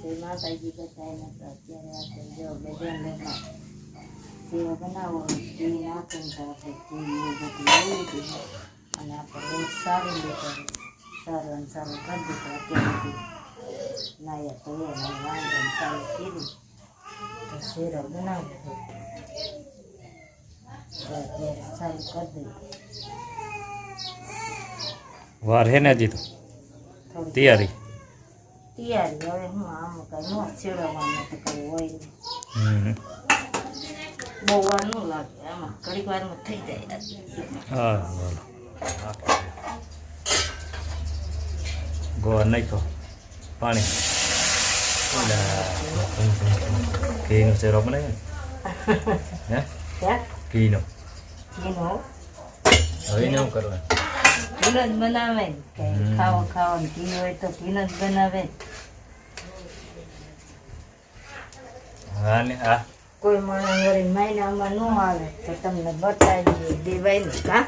જય માતાજી બધાને. તો અત્યારે આપણે જો બેન સેવા બનાવો ઘી નાખીને તો આપણે ઘી એ બધું લઈ લીધું અને આપણે રોજ સારું લીધું સારું કરી દીધું. અત્યારે નાયા તો એને વાંધો ચાલુ કીધું તો શેરો બનાવવો તો અત્યારે ચાલુ કરી દીધું. વાર હે ને હજી તો તૈયારી હવે હું આમ કઈ નો છેડવાનું તો કઈ હોય નહીં. બહુ વાર ન લાગે આમાં ઘડીક વારમાં થઈ જાય. હા ગોળ નાખો પાણી ઘીનો શેરો બનાવે ને હે ઘીનો હવે એને શું કરવાનું? ઘીનો જ બનાવે ને ખાવાનું ઘી હોય તો ઘીનો જ બનાવે. હા ને હા કોઈ માણસ વળી મહિનામાં ન આવે તો તમને બતાવી દેવાય ને કા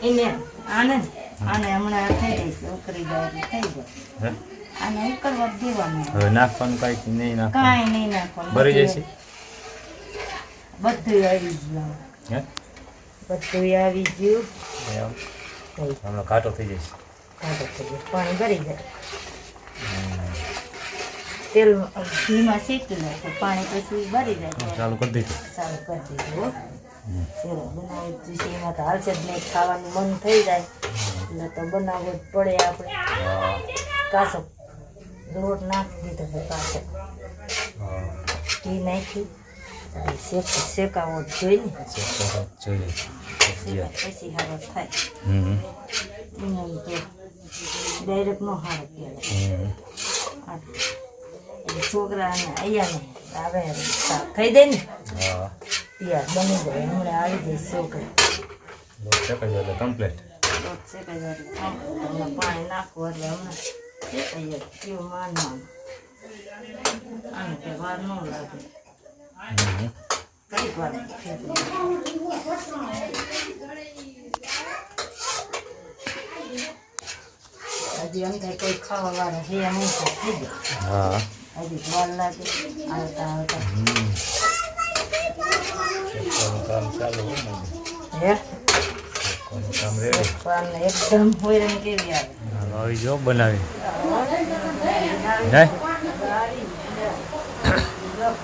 એને આને હમણાં થઈ જઈશ ઉકળી જાય એટલે થઈ જાય. આને ઉકળવા દેવાનું. હવે નાખવાનું કઈ નહીં નાખવાનું? કાંઈ નહીં નાખવાનું. ભરી જશે બધું આવી ગયું. બધું આવી ગયું. હમણાં ઘાટો થઈ જશે. પાણી ભરી જાય. તેલ ઘીમાં શેકી નાખે પાણી પછી ભરી જાય. ચાલુ કરી દીધું. શેરો બનાવી દીધું. એમાં તો હાલશે જ નહીં, ખાવાનું મન થઈ જાય એટલે તો બનાવવો જ પડે. આપણે કાસો લોટ નાખી દીધો કાસો ઘી નાખી શેકાવો જ જોઈએ ને પછી સારો થાય. ડાયરેક્ટ નો સારો કહેવાય. છોકરાને અહીંયાને આવે ખાઈ દે ને ત્યાં બની જાય. હમણાં આવી જાય છોકરા લોટ શેકાઈ જાય કમ્પ્લીટ. લોટ શેકાઈ જાય એટલે પાણી નાખવું એટલે હમણાં શેકાઈ જાય. કેવું માનવાનું આને કંઈ વાર ન લાગે. કઈક વાર હજી એમ થાય કોઈ ખાવા વાળા હે નહીં થઈ જાય. હજી વાર લાગે આવતા કામ ચાલુ હે કામ રેડી. એકદમ હોય ને કેવી આવે આવી જો બનાવી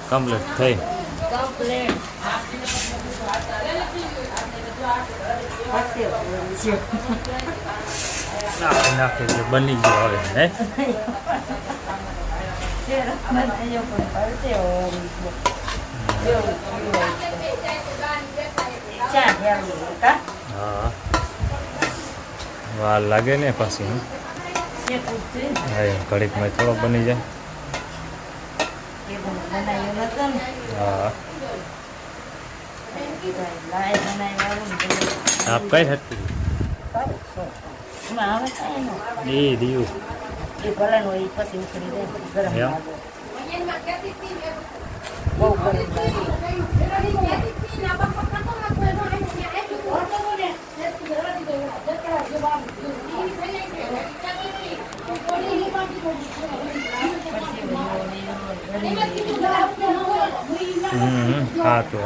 કમ્પ્લીટ થઈ. નાખી દે બની ગયો હવે હે હા વાર લાગે ને પાછી ઘડીકમાં થોડો બની જાય. હા આપ કઈ હતી એ દિયું એ ભલાનું હોય પછી ઉકળી જાય ગરમ બહુ ગરમ હા તો